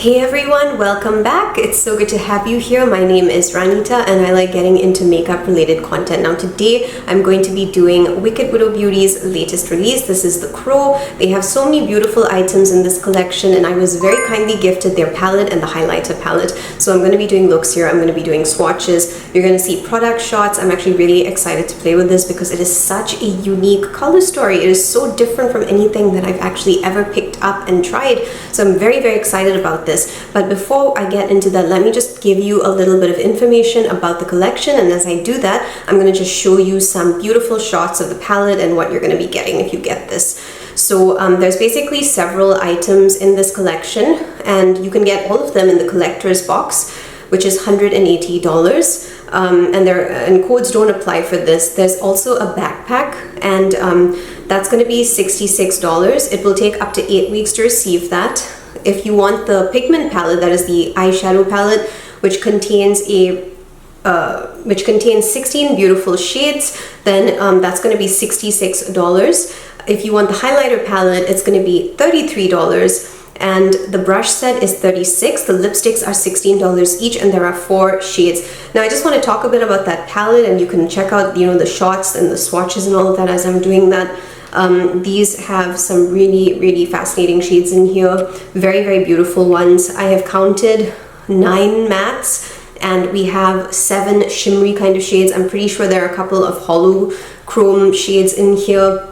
Hey everyone, welcome back. It's so good to have you here. My name is RANITA and I like getting into makeup related content. Now today I'm going to be doing Wicked Widow Beauty's latest release. This is the Crow. They have so many beautiful items in this collection and I was very kindly gifted their palette and the highlighter palette. So I'm going to be doing looks here. I'm going to be doing swatches. You're going to see product shots. I'm actually really excited to play with this because it is such a unique color story. It is so different from anything that I've actually ever picked up and tried. So I'm very excited about this. But before I get into that, let me just give you a little bit of information about the collection, and as I do that, I'm going to just show you some beautiful shots of the palette and what you're going to be getting if you get this. So there's basically several items in this collection, and you can get all of them in the collector's box, which is $180, and codes don't apply for this. There's also a backpack, and that's going to be $66. It will take up to 8 weeks to receive that. If you want the pigment palette, that is the eyeshadow palette, which contains 16 beautiful shades, then that's going to be $66. If you want the highlighter palette, it's going to be $33, and the brush set is $36. The lipsticks are $16 each, and there are 4 shades. Now I just want to talk a bit about that palette, and you can check out the shots and the swatches and all of that as I'm doing that. These have some really fascinating shades in here, very beautiful ones. I have counted 9 mattes and we have 7 shimmery kind of shades. I'm pretty sure there are a couple of hollow chrome shades in here,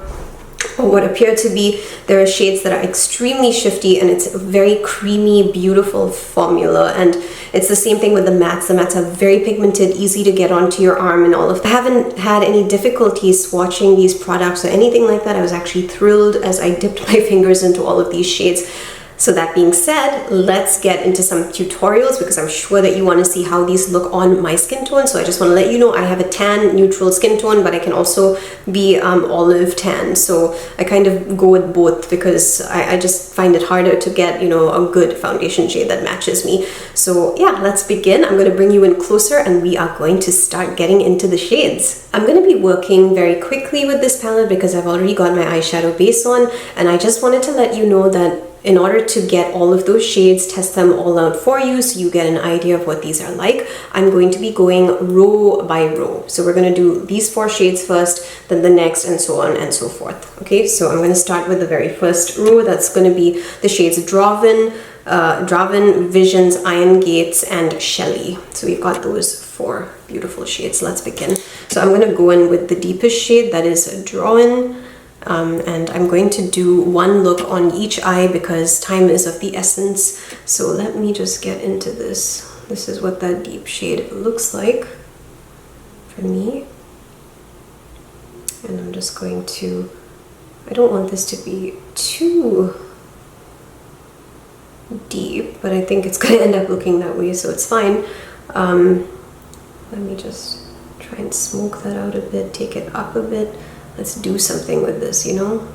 or what appear to be. There are shades that are extremely shifty, and it's a very creamy, beautiful formula. And it's the same thing with the mattes. The mattes are very pigmented, easy to get onto your arm and all of that. I haven't had any difficulties swatching these products or anything like that. I was actually thrilled as I dipped my fingers into all of these shades. So that being said, let's get into some tutorials because I'm sure that you want to see how these look on my skin tone. So I just want to let you know I have a tan neutral skin tone, but I can also be olive tan. So I kind of go with both because I just find it harder to get, a good foundation shade that matches me. So yeah, let's begin. I'm going to bring you in closer and we are going to start getting into the shades. I'm going to be working very quickly with this palette because I've already got my eyeshadow base on, and I just wanted to let you know that in order to get all of those shades, test them all out for you so you get an idea of what these are like, I'm going to be going row by row. So we're going to do these 4 shades first, then the next, and so on and so forth. Okay, so I'm going to start with the very first row. That's going to be the shades Draven, Visions, Iron Gates, and Shelly. So we've got those 4 beautiful shades. Let's begin. So I'm going to go in with the deepest shade, that is Draven. And I'm going to do one look on each eye because time is of the essence. So let me just get into this. This is what that deep shade looks like for me. And I'm just going to, I don't want this to be too deep, but I think it's going to end up looking that way, so it's fine. Let me just try and smoke that out a bit, take it up a bit. Let's do something with this, And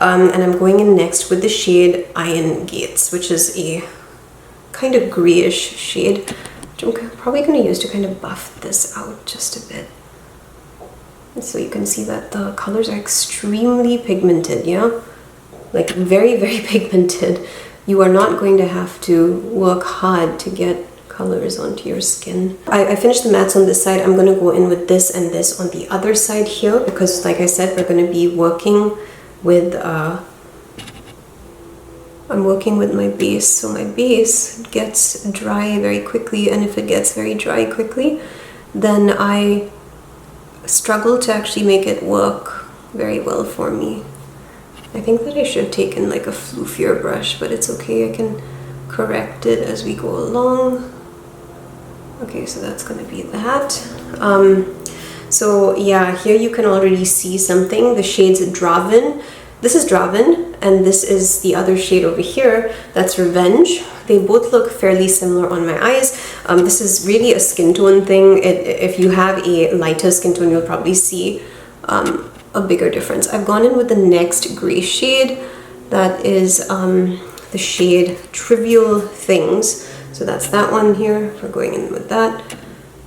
I'm going in next with the shade Iron Gates, which is a kind of grayish shade, which I'm probably going to use to kind of buff this out just a bit. And so you can see that the colors are extremely pigmented, yeah? Like very pigmented. You are not going to have to work hard to get colors onto your skin. I finished the mattes on this side. I'm going to go in with this and this on the other side here because, like I said, we're going to be working with I'm working with my base, so my base gets dry very quickly, and if it gets very dry quickly, then I struggle to actually make it work very well for me. I think that I should have taken like a floofier brush, but it's okay. I can correct it as we go along. Okay, so that's going to be that. So yeah, here you can already see something. The shades Draven. This is Draven, and this is the other shade over here. That's Revenge. They both look fairly similar on my eyes. This is really a skin tone thing. If you have a lighter skin tone, you'll probably see a bigger difference. I've gone in with the next gray shade. That is the shade Trivial Things. So that's that one here. We're going in with that,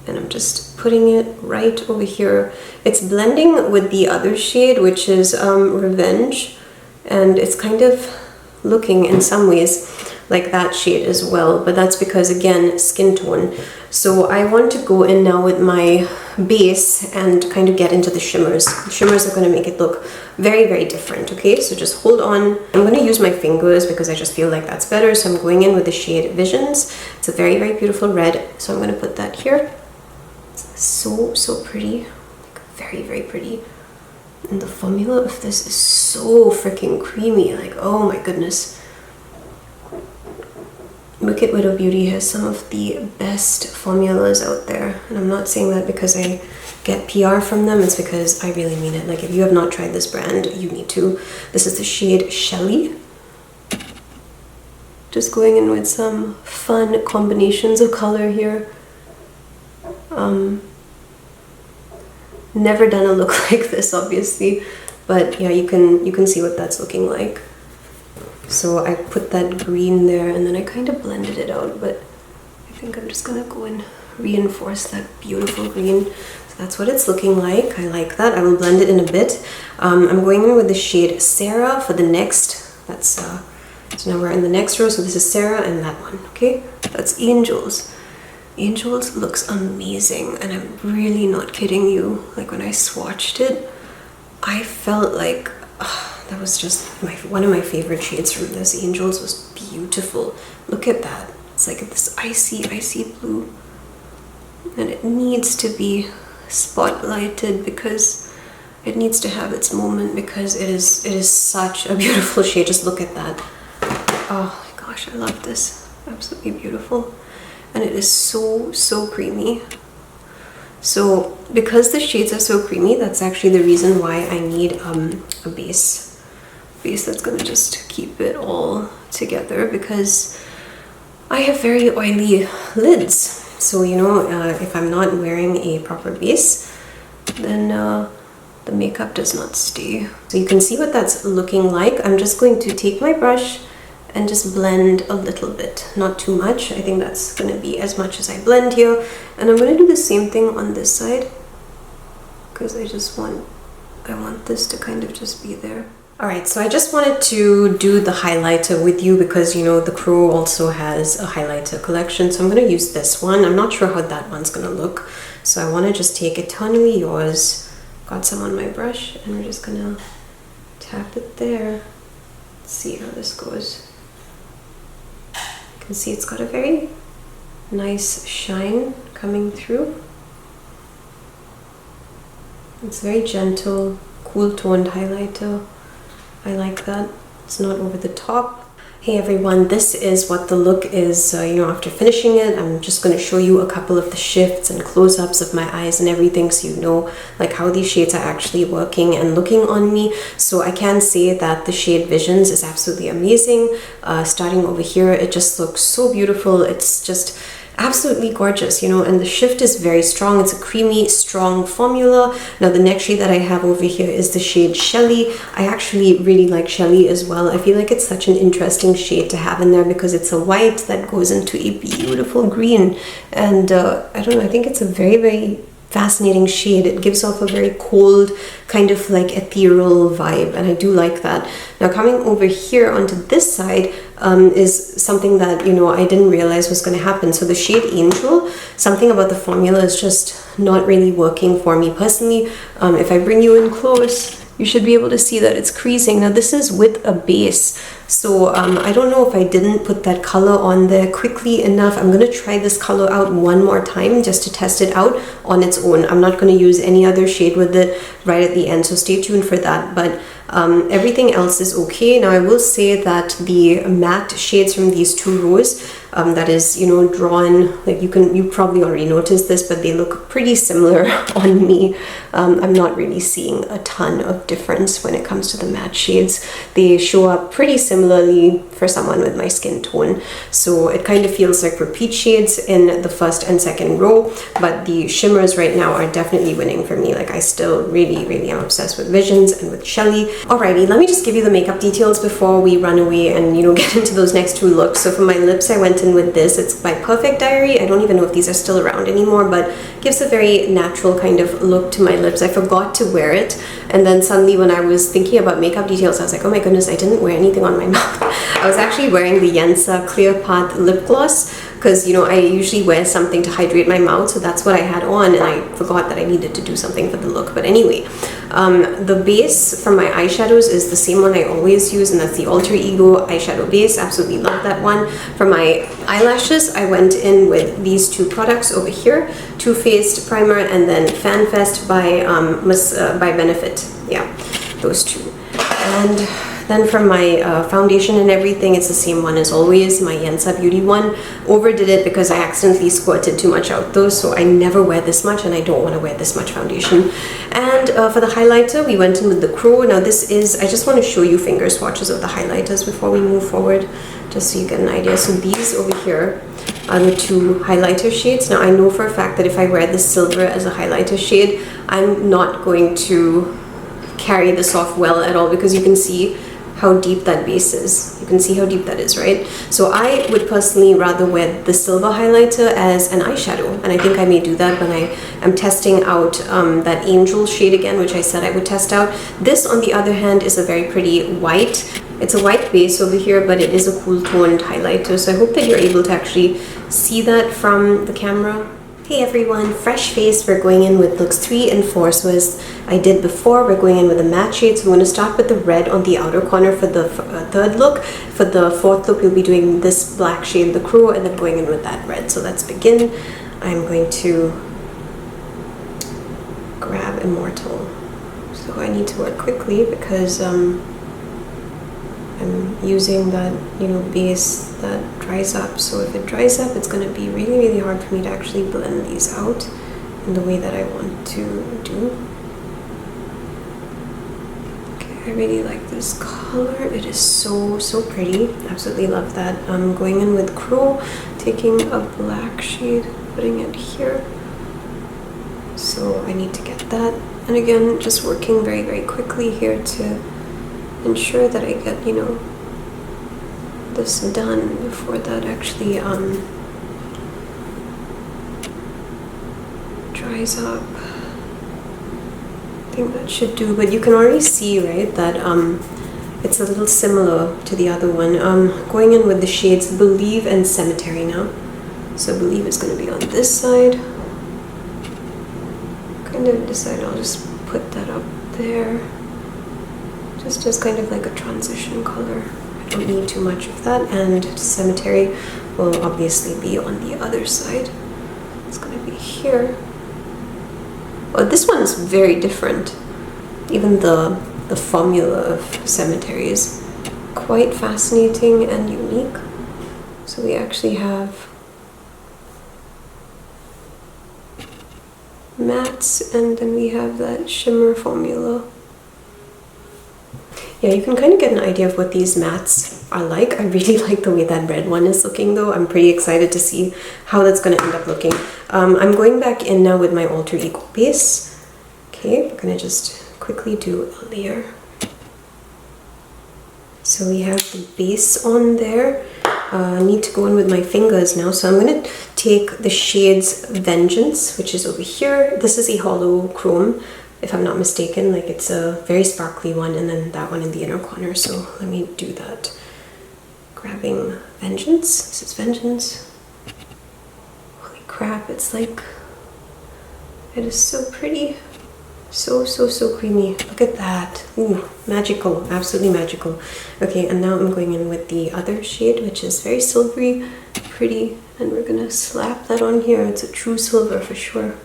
and I'm just putting it right over here. It's blending with the other shade, which is Revenge, and it's kind of looking in some ways like that shade as well, but that's because, again, skin tone. So I want to go in now with my base and kind of get into the shimmers. The shimmers are going to make it look very, very different, okay? So just hold on. I'm going to use my fingers because I just feel like that's better. So I'm going in with the shade Visions. It's a very, very beautiful red. So I'm going to put that here. It's so, so pretty. Like, very, very pretty. And the formula of this is so freaking creamy. Like, oh my goodness. Wicked Widow Beauty has some of the best formulas out there, and I'm not saying that because I get PR from them, it's because I really mean it. Like, if you have not tried this brand, you need to. This is the shade Shelly. Just going in with some fun combinations of color here. Never done a look like this, obviously, but yeah, you can see what that's looking like. So I put that green there and then I kind of blended it out, but I think I'm just gonna go and reinforce that beautiful green. So that's what it's looking like. I like that. I will blend it in a bit. I'm going in with the shade Sarah for the next, so now we're in the next row. So this is Sarah and that one, okay? That's Angels. Angels looks amazing, and I'm really not kidding you. Like, when I swatched it, I felt like that was just one of my favorite shades from this. Angels was beautiful. Look at that. It's like this icy blue. And it needs to be spotlighted because it needs to have its moment, because it is such a beautiful shade. Just look at that. Oh my gosh, I love this. Absolutely beautiful. And it is so, so creamy. So because the shades are so creamy, that's actually the reason why I need a base that's gonna just keep it all together, because I have very oily lids. So, you know, if I'm not wearing a proper base, then the makeup does not stay. So you can see what that's looking like. I'm just going to take my brush and just blend a little bit, not too much. I think that's gonna be as much as I blend here. And I'm gonna do the same thing on this side, because I want this to kind of just be there. All right, so I just wanted to do the highlighter with you because, you know, the Crow also has a highlighter collection. So I'm gonna use this one. I'm not sure how that one's gonna look. So I wanna just take Eternally Yours. Got some on my brush and we're just gonna tap it there. Let's see how this goes. You can see it's got a very nice shine coming through. It's very gentle, cool toned highlighter. I like that. It's not over the top. Hey everyone, this is what the look is, you know, after finishing it. I'm just going to show you a couple of the shifts and close-ups of my eyes and everything, so you know like how these shades are actually working and looking on me. So I can say that the shade Visions is absolutely amazing. Starting over here, it just looks so beautiful. It's just absolutely gorgeous, you know, and the shift is very strong. It's a creamy, strong formula. Now the next shade that I have over here is the shade Shelly. I actually really like Shelly as well. I feel like it's such an interesting shade to have in there because it's a white that goes into a beautiful green, and I don't know, I think it's a very, very fascinating shade. It gives off a very cold, kind of like ethereal vibe, and I do like that. Now coming over here onto this side is something that, you know, I didn't realize was going to happen. So the shade Angel, something about the formula is just not really working for me personally. If I bring you in close, you should be able to see that it's creasing. Now this is with a base, so I don't know if I didn't put that color on there quickly enough. I'm going to try this color out one more time just to test it out on its own. I'm not going to use any other shade with it right at the end, so stay tuned for that. But everything else is okay. Now I will say that the matte shades from these two rows, that is, you know, drawn, like you probably already noticed this, but they look pretty similar on me. I'm not really seeing a ton of difference when it comes to the matte shades. They show up pretty similarly for someone with my skin tone, so it kind of feels like repeat shades in the first and second row, but the shimmers right now are definitely winning for me. Like, I still really am obsessed with Visions and with Shelly. Alrighty, let me just give you the makeup details before we run away and, you know, get into those next two looks. So for my lips, I went in with this. It's by Perfect Diary. I don't even know if these are still around anymore, but gives a very natural kind of look to my lips. I forgot to wear it And then suddenly when I was thinking about makeup details, I was like, oh my goodness, I didn't wear anything on my mouth. I was actually wearing the Yensa Clear Path lip gloss because, you know, I usually wear something to hydrate my mouth, so that's what I had on, and I forgot that I needed to do something for the look. But anyway, the base for my eyeshadows is the same one I always use, and that's the Alter Ego eyeshadow base. Absolutely love that one. For my eyelashes, I went in with these two products over here, Too Faced primer and then Fan Fest by Benefit. Yeah, those two. And then for my foundation and everything, it's the same one as always, my Yensa Beauty one. Overdid it because I accidentally squirted too much out though, so I never wear this much and I don't want to wear this much foundation. And for the highlighter, we went in with the Crow. Now this is, I just want to show you finger swatches of the highlighters before we move forward, just so you get an idea. So these over here are the two highlighter shades. Now I know for a fact that if I wear this silver as a highlighter shade, I'm not going to carry this off well at all, because you can see how deep that base is. You can see how deep that is, right? So I would personally rather wear the silver highlighter as an eyeshadow, and I think I may do that when I am testing out that Angel shade again, which I said I would test out. This, on the other hand, is a very pretty white. It's a white base over here, but it is a cool toned highlighter, so I hope that you're able to actually see that from the camera. Hey everyone, fresh face. We're going in with looks 3 and 4. So as I did before, we're going in with a matte shade. So I'm going to start with the red on the outer corner for the third look. For the fourth look, we'll be doing this black shade, the Crow, and then going in with that red. So let's begin. I'm going to grab Immortal. So I need to work quickly because I'm using that, you know, base that dries up. So if it dries up, it's going to be really, really hard for me to actually blend these out in the way that I want to do. Okay, I really like this color. It is so, so pretty. Absolutely love that. I'm going in with Crow, taking a black shade, putting it here. So I need to get that. And again, just working very, very quickly here to ensure that I get, you know, this done before that actually dries up. I think that should do, but you can already see, right, that it's a little similar to the other one. Going in with the shades Believe and Cemetery now. So Believe is going to be on this side. Kind of decide I'll just put that up there, just as kind of like a transition color. I don't need too much of that. And Cemetery will obviously be on the other side. It's going to be here. Oh, this one is very different. Even the formula of Cemetery is quite fascinating and unique. So we actually have mattes, and then we have that shimmer formula. Yeah, you can kind of get an idea of what these mattes are like. I really like the way that red one is looking though. I'm pretty excited to see how that's going to end up looking. I'm going back in now with my Alter Ego base. Okay, we're going to just quickly do a layer. So we have the base on there. I need to go in with my fingers now. So I'm going to take the shades Vengeance, which is over here. This is a hollow chrome, if I'm not mistaken. Like, it's a very sparkly one, and then that one in the inner corner. So let me do that. Grabbing Vengeance. This is Vengeance. Holy crap, it's like, it is so pretty. So, so, so creamy. Look at that. Ooh, magical. Absolutely magical. Okay, and now I'm going in with the other shade, which is very silvery, pretty, and we're gonna slap that on here. It's a true silver for sure.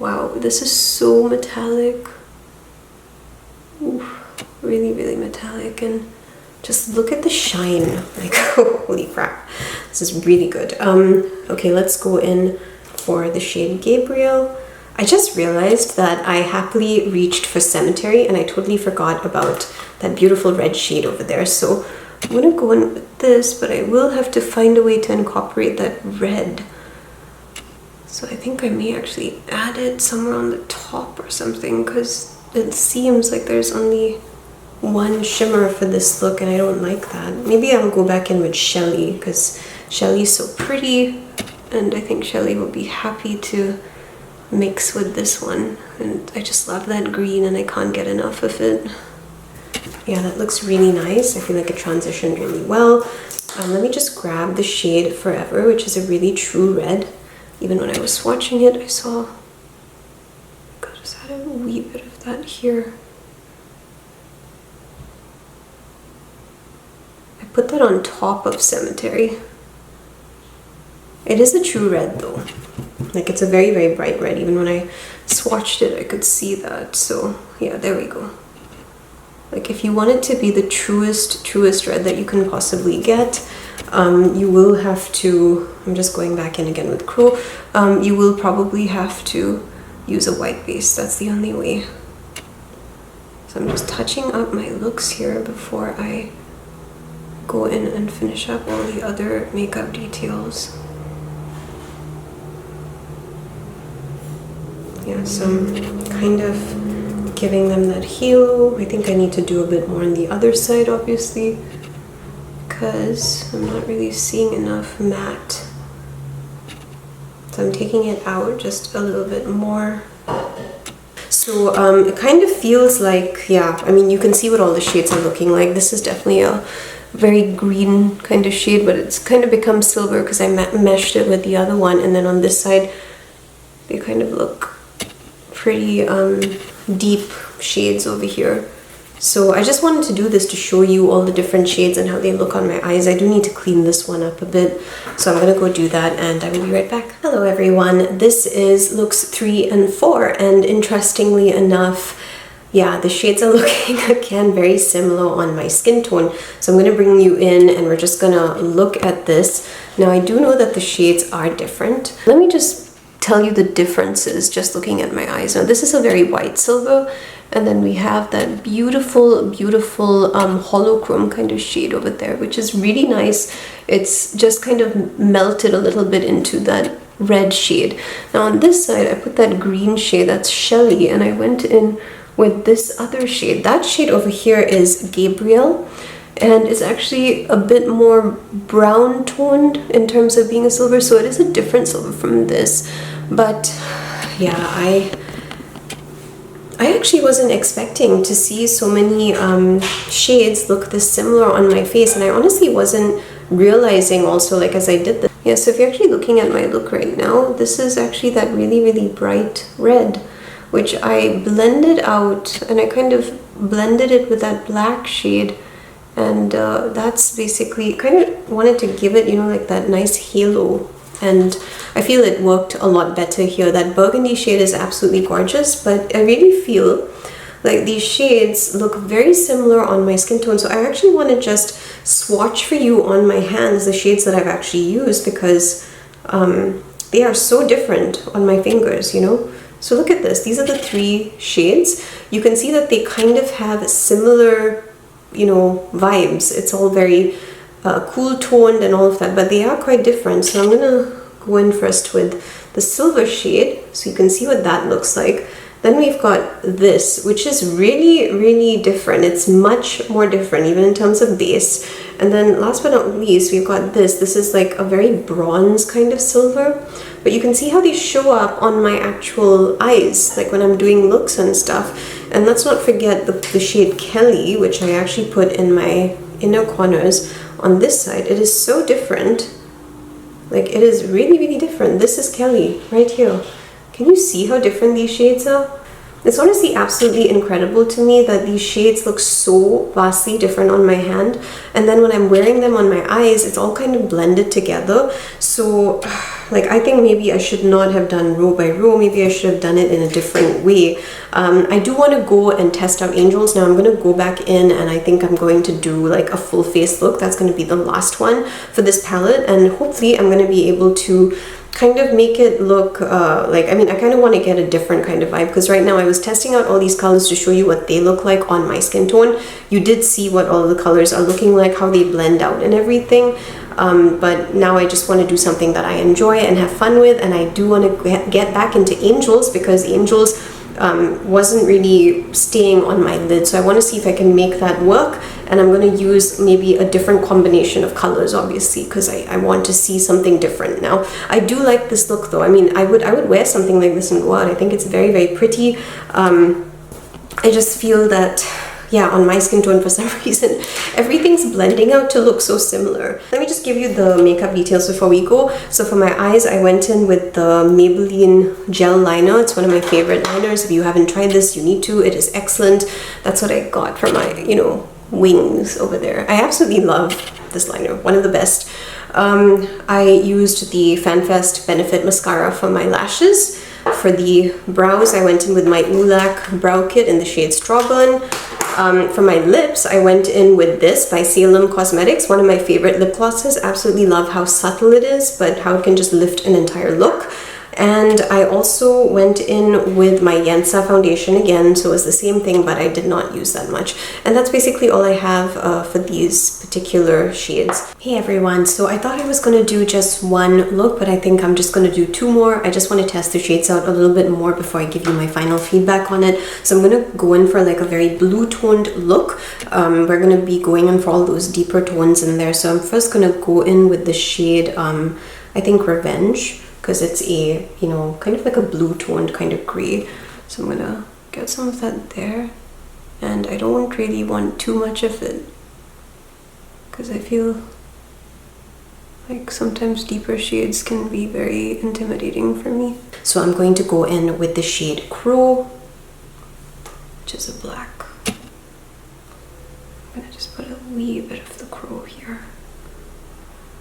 Wow, this is so metallic. Ooh, really, really metallic, and just look at the shine. Like, holy crap. This is really good. Okay, let's go in for the shade Gabriel. I just realized that I happily reached for Cemetery and I totally forgot about that beautiful red shade over there. So I'm gonna go in with this, but I will have to find a way to incorporate that red. So I think I may actually add it somewhere on the top or something, because it seems like there's only one shimmer for this look and I don't like that. Maybe I'll go back in with Shelly, because Shelly's so pretty and I think Shelly will be happy to mix with this one, and I just love that green and I can't get enough of it. Yeah, that looks really nice. I feel like it transitioned really well. Let me just grab the shade Forever, which is a really true red. Even when I was swatching it, I saw, God, just had a wee bit of that here. I put that on top of Cemetery. It is a true red though. Like, it's a very, very bright red. Even when I swatched it, I could see that. So yeah, there we go. Like, if you want it to be the truest red that you can possibly get, you will have to, I'm just going back in again with Crow, you will probably have to use a white base. That's the only way. So I'm just touching up my looks here before I go in and finish up all the other makeup details. Yeah, so I'm kind of giving them that halo. I think I need to do a bit more on the other side, obviously, because I'm not really seeing enough matte. So I'm taking it out just a little bit more. So it kind of feels like, yeah, I mean, you can see what all the shades are looking like. This is definitely a very green kind of shade, but it's kind of become silver because I meshed it with the other one. And then on this side, they kind of look pretty deep shades over here. So I just wanted to do this to show you all the different shades and how they look on my eyes. I do need to clean this one up a bit, so I'm gonna go do that and I will be right back. Hello everyone, this is looks 3 and 4, and interestingly enough, yeah, the shades are looking again very similar on my skin tone. So I'm gonna bring you in and we're just gonna look at this. Now I do know that the shades are different. Let me just tell you the differences just looking at my eyes. Now this is a very white silver, and then we have that beautiful holochrome kind of shade over there, which is really nice. It's just kind of melted a little bit into that red shade. Now on this side I put that green shade, that's Shelly, and I went in with this other shade. That shade over here is Gabriel, and it's actually a bit more brown toned in terms of being a silver, so it is a different silver from this. But yeah, I actually wasn't expecting to see so many shades look this similar on my face, and I honestly wasn't realizing also, like, as I did this. Yeah, so if you're actually looking at my look right now, this is actually that really bright red, which I blended out, and I kind of blended it with that black shade. And that's basically, kind of wanted to give it, you know, like that nice halo. And I feel it worked a lot better here. That burgundy shade is absolutely gorgeous, but I really feel like these shades look very similar on my skin tone. So I actually want to just swatch for you on my hands the shades that I've actually used, because they are so different on my fingers, you know. So look at this. These are the 3 shades. You can see that they kind of have similar, you know, vibes. It's all very cool toned and all of that, but they are quite different. So I'm gonna go in first with the silver shade so you can see what that looks like. Then we've got this, which is really different. It's much more different even in terms of base. And then last but not least, we've got this. This is like a very bronze kind of silver, but you can see how these show up on my actual eyes, like when I'm doing looks and stuff. And let's not forget the shade Kelly, which I actually put in my inner corners on this side. It is so different. Like, it is really different. This is Kelly right here. Can you see how different these shades are? It's honestly absolutely incredible to me that these shades look so vastly different on my hand, and then when I'm wearing them on my eyes, it's all kind of blended together. So like, I think maybe I should not have done row by row. Maybe I should have done it in a different way. I do want to go and test out Angels. Now I'm going to go back in and I think I'm going to do like a full face look. That's going to be the last one for this palette, and hopefully I'm going to be able to kind of make it look like, I mean, I kind of want to get a different kind of vibe, because right now I was testing out all these colors to show you what they look like on my skin tone. You did see what all the colors are looking like, how they blend out and everything. But now I just want to do something that I enjoy and have fun with, and I do want to get back into Angels, because Angels wasn't really staying on my lid. So I want to see if I can make that work and I'm going to use maybe a different combination of colors, obviously, because I want to see something different. Now, I do like this look though. I mean, I would wear something like this and go out. I think it's very, very pretty. I just feel that, yeah, on my skin tone, for some reason, everything's blending out to look so similar. Let me just give you the makeup details before we go. So for my eyes, I went in with the Maybelline gel liner. It's one of my favorite liners. If you haven't tried this, you need to. It is excellent. That's what I got for my, you know, wings over there. I absolutely love this liner, one of the best. I used the FanFest Benefit mascara for my lashes. For the brows, I went in with my Ulac Brow Kit in the shade Strawburn. For my lips, I went in with this by Salem Cosmetics, one of my favorite lip glosses. Absolutely love how subtle it is, but how it can just lift an entire look. And I also went in with my Yensa foundation again, so it was the same thing, but I did not use that much. And that's basically all I have for these particular shades. Hey everyone, so I thought I was going to do just one look, but I think I'm just going to do two more. I just want to test the shades out a little bit more before I give you my final feedback on it. So I'm going to go in for like a very blue toned look. We're going to be going in for all those deeper tones in there. So I'm first going to go in with the shade, I think Revenge, because it's a, you know, kind of like a blue toned kind of gray. So I'm gonna get some of that there, and I don't really want too much of it because I feel like sometimes deeper shades can be very intimidating for me. So I'm going to go in with the shade Crow, which is a black. I'm gonna just put a wee bit of the Crow here.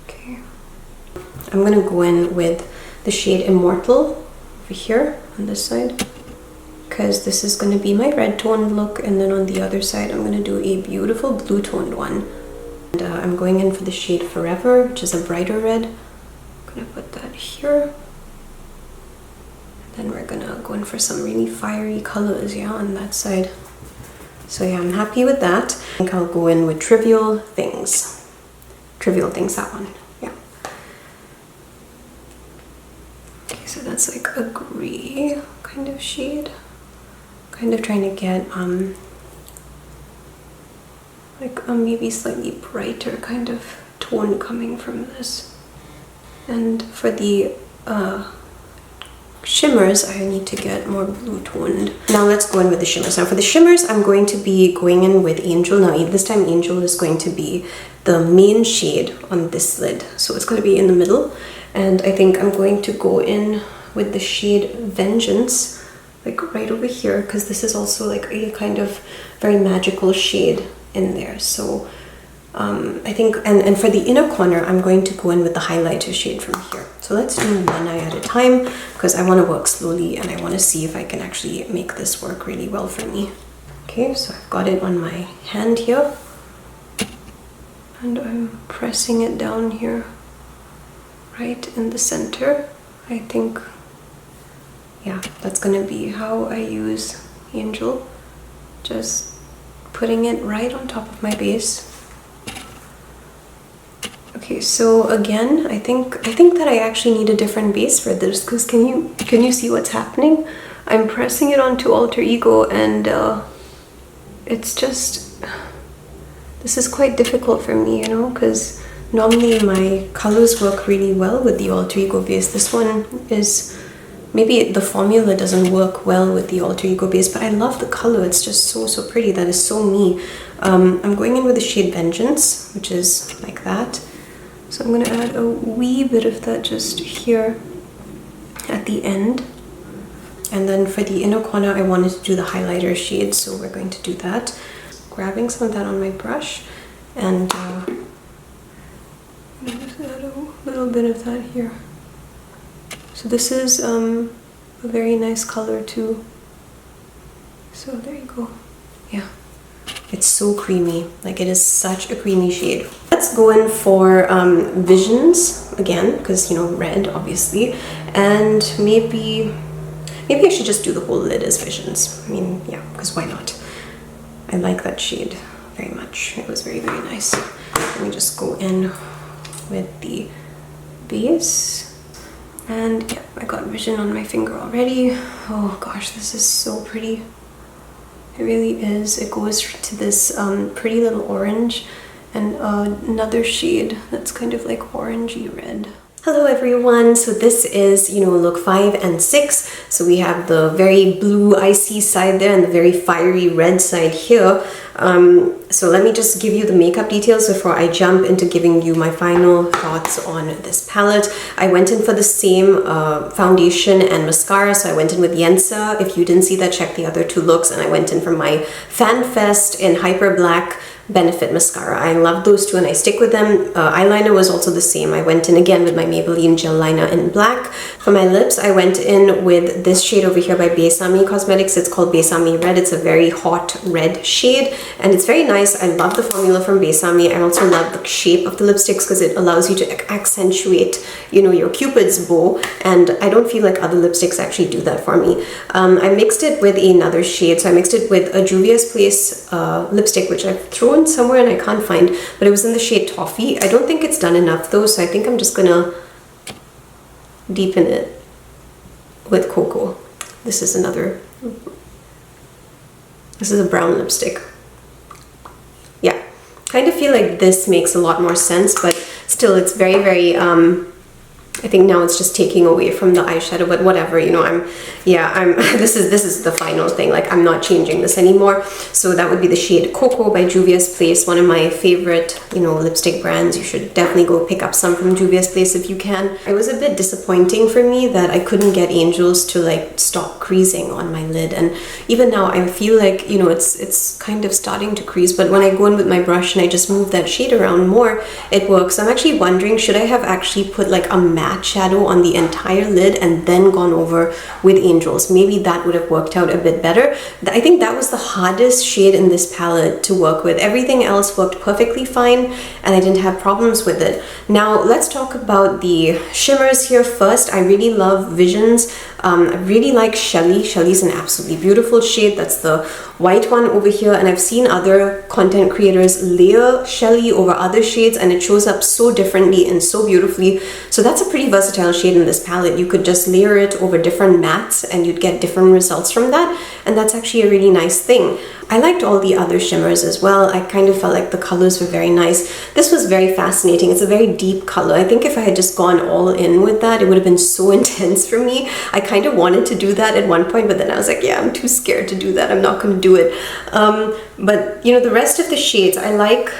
Okay. I'm gonna go in with the shade Immortal over here on this side, because this is going to be my red toned look, and then on the other side I'm going to do a beautiful blue toned one. And I'm going in for the shade Forever, which is a brighter red. I'm going to put that here. And then we're going to go in for some really fiery colors, yeah, on that side. So yeah, I'm happy with that. I think I'll go in with Trivial Things. Trivial Things, that one. So that's like a gray kind of shade. Kind of trying to get like a maybe slightly brighter kind of tone coming from this. And for the shimmers, I need to get more blue toned. Now let's go in with the shimmers. Now for the shimmers, I'm going to be going in with Angel. Now this time Angel is going to be the main shade on this lid. So it's going to be in the middle. And I think I'm going to go in with the shade Vengeance, like right over here, because this is also like a kind of very magical shade in there. So I think, and for the inner corner, I'm going to go in with the highlighter shade from here. So let's do one eye at a time, because I want to work slowly and I want to see if I can actually make this work really well for me. Okay, so I've got it on my hand here, and I'm pressing it down here, right in the center. I think, yeah, that's gonna be how I use Angel. Just putting it right on top of my base. Okay, so again, I think that I actually need a different base for this, because can you see what's happening? I'm pressing it onto Alter Ego, and it's just, this is quite difficult for me, you know, because normally my colors work really well with the Alter Ego base. This one is, maybe the formula doesn't work well with the Alter Ego base, but I love the color. It's just so pretty. That is so me. I'm going in with the shade Vengeance, which is like that. So I'm going to add a wee bit of that just here at the end. And then for the inner corner, I wanted to do the highlighter shade, so we're going to do that. Grabbing some of that on my brush, and just add a little bit of that here. So this is a very nice color too. So there you go. Yeah, it's so creamy. Like, it is such a creamy shade. Let's go in for Visions again, because, you know, red obviously, and maybe I should just do the whole lid as Visions. I mean, yeah, because why not? I like that shade very much. It was very nice. Let me just go in with the base. And yeah, I got Vision on my finger already. Oh gosh, this is so pretty. It really is. It goes to this pretty little orange and another shade that's kind of like orangey red. Hello everyone, so this is, look 5 and 6. So we have the very blue icy side there and the very fiery red side here. So let me just give you the makeup details before I jump into giving you my final thoughts on this palette. I went in for the same foundation and mascara, so I went in with Yensa. If you didn't see that, check the other two looks. And I went in for my Fan Fest in Hyper Black Benefit mascara. I love those two and I stick with them. Eyeliner was also the same. I went in again with my Maybelline gel liner in black. For my lips, I went in with this shade over here by Besame Cosmetics. It's called Besame Red. It's a very hot red shade and it's very nice. I love the formula from Besame. I also love the shape of the lipsticks because it allows you to accentuate, your Cupid's bow, and I don't feel like other lipsticks actually do that for me. I mixed it with another shade. So I mixed it with a Juvia's Place lipstick, which I've thrown somewhere and I can't find, but it was in the shade Toffee. I don't think it's done enough though, so I think I'm just gonna deepen it with Cocoa. This is a brown lipstick. Yeah, kind of feel like this makes a lot more sense, but still it's very, very I think now it's just taking away from the eyeshadow, but whatever, this is the final thing. Like, I'm not changing this anymore. So that would be the shade Cocoa by Juvia's Place, one of my favorite, lipstick brands. You should definitely go pick up some from Juvia's Place if you can. It was a bit disappointing for me that I couldn't get Angels to like stop creasing on my lid. And even now I feel like, it's kind of starting to crease, but when I go in with my brush and I just move that shade around more, it works. I'm actually wondering, should I have actually put like a matte shadow on the entire lid and then gone over with Angels? Maybe that would have worked out a bit better. I think that was the hardest shade in this palette to work with. Everything else worked perfectly fine and I didn't have problems with it. Now let's talk about the shimmers here first. I really love Visions. I really like Shelly. Shelly's an absolutely beautiful shade. That's the white one over here, and I've seen other content creators layer Shelly over other shades and it shows up so differently and so beautifully. So that's a pretty versatile shade in this palette. You could just layer it over different mattes and you'd get different results from that, and that's actually a really nice thing. I liked all the other shimmers as well. I kind of felt like the colors were very nice. This was very fascinating. It's a very deep color. I think if I had just gone all in with that, it would have been so intense for me. I kind of wanted to do that at one point, but then I was like, yeah, I'm too scared to do that. I'm not going to do it. But the rest of the shades, I like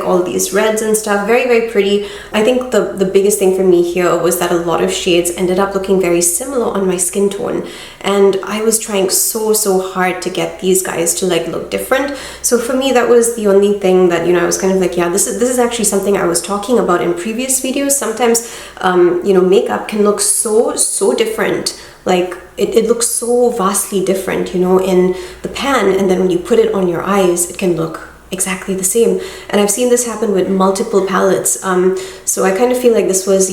all these reds and stuff. Very, very pretty. I think the biggest thing for me here was that a lot of shades ended up looking very similar on my skin tone, and I was trying so hard to get these guys to like look different. So for me, that was the only thing that I was kind of like, yeah, this is actually something I was talking about in previous videos. Sometimes makeup can look so different. Like it looks so vastly different, in the pan, and then when you put it on your eyes, it can look exactly the same. And I've seen this happen with multiple palettes. So I kind of feel like this was,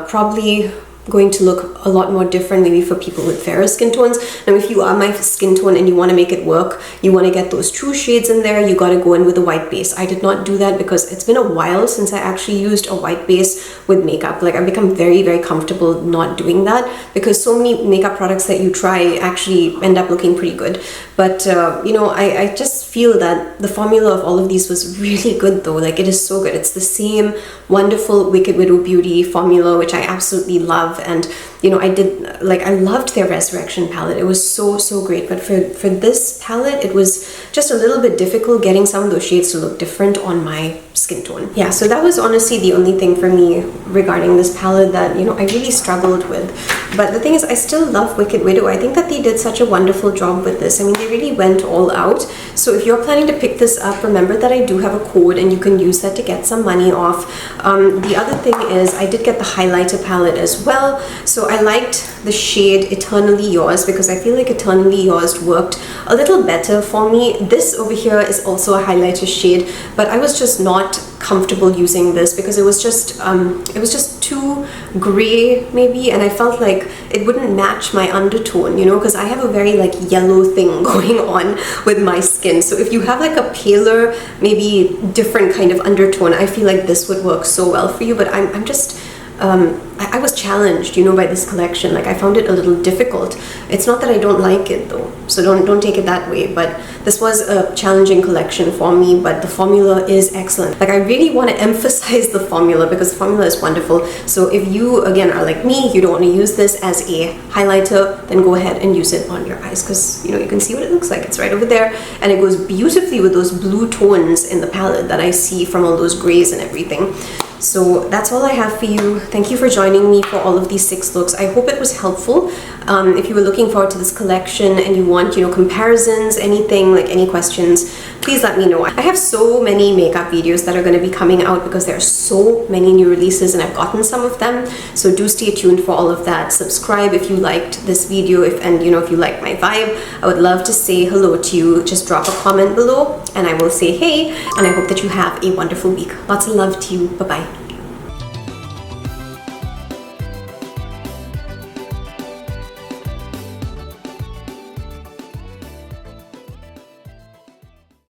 probably going to look a lot more different maybe for people with fairer skin tones. Now, if you are my skin tone and you want to make it work, you want to get those true shades in there, you got to go in with a white base. I did not do that because it's been a while since I actually used a white base with makeup. Like, I've become very, very comfortable not doing that because so many makeup products that you try actually end up looking pretty good. But I just feel that the formula of all of these was really good though. Like, it is so good. It's the same wonderful Wicked Widow Beauty formula, which I absolutely love. And I loved their Resurrection palette. It was so great. But for this palette, it was just a little bit difficult getting some of those shades to look different on my skin tone. Yeah, so that was honestly the only thing for me regarding this palette that I really struggled with. But the thing is, I still love Wicked Widow. I think that they did such a wonderful job with this. I mean, they really went all out. So if you're planning to pick this up, remember that I do have a code and you can use that to get some money off. The other thing is, I did get the highlighter palette as well. So I liked the shade Eternally Yours because I feel like Eternally Yours worked a little better for me. This over here is also a highlighter shade, but I was just not comfortable using this because it was just too gray maybe, and I felt like it wouldn't match my undertone, because I have a very like yellow thing going on with my skin. So if you have like a paler, maybe different kind of undertone, I feel like this would work so well for you. But I'm just I was challenged, you know, by this collection. Like, I found it a little difficult. It's not that I don't like it though, so don't take it that way, but this was a challenging collection for me, but the formula is excellent. Like, I really want to emphasize the formula because the formula is wonderful. So if you, again, are like me, you don't want to use this as a highlighter, then go ahead and use it on your eyes, because, you know, you can see what it looks like. It's right over there, and it goes beautifully with those blue tones in the palette that I see from all those grays and everything. So that's all I have for you. Thank you for joining me for all of these 6 looks. I hope it was helpful. If you were looking forward to this collection and you want, you know, comparisons, anything, like any questions, please let me know. I have so many makeup videos that are going to be coming out because there are so many new releases and I've gotten some of them. So do stay tuned for all of that. Subscribe if you liked this video, and you know, if you like my vibe. I would love to say hello to you. Just drop a comment below and I will say hey, and I hope that you have a wonderful week. Lots of love to you. Bye-bye.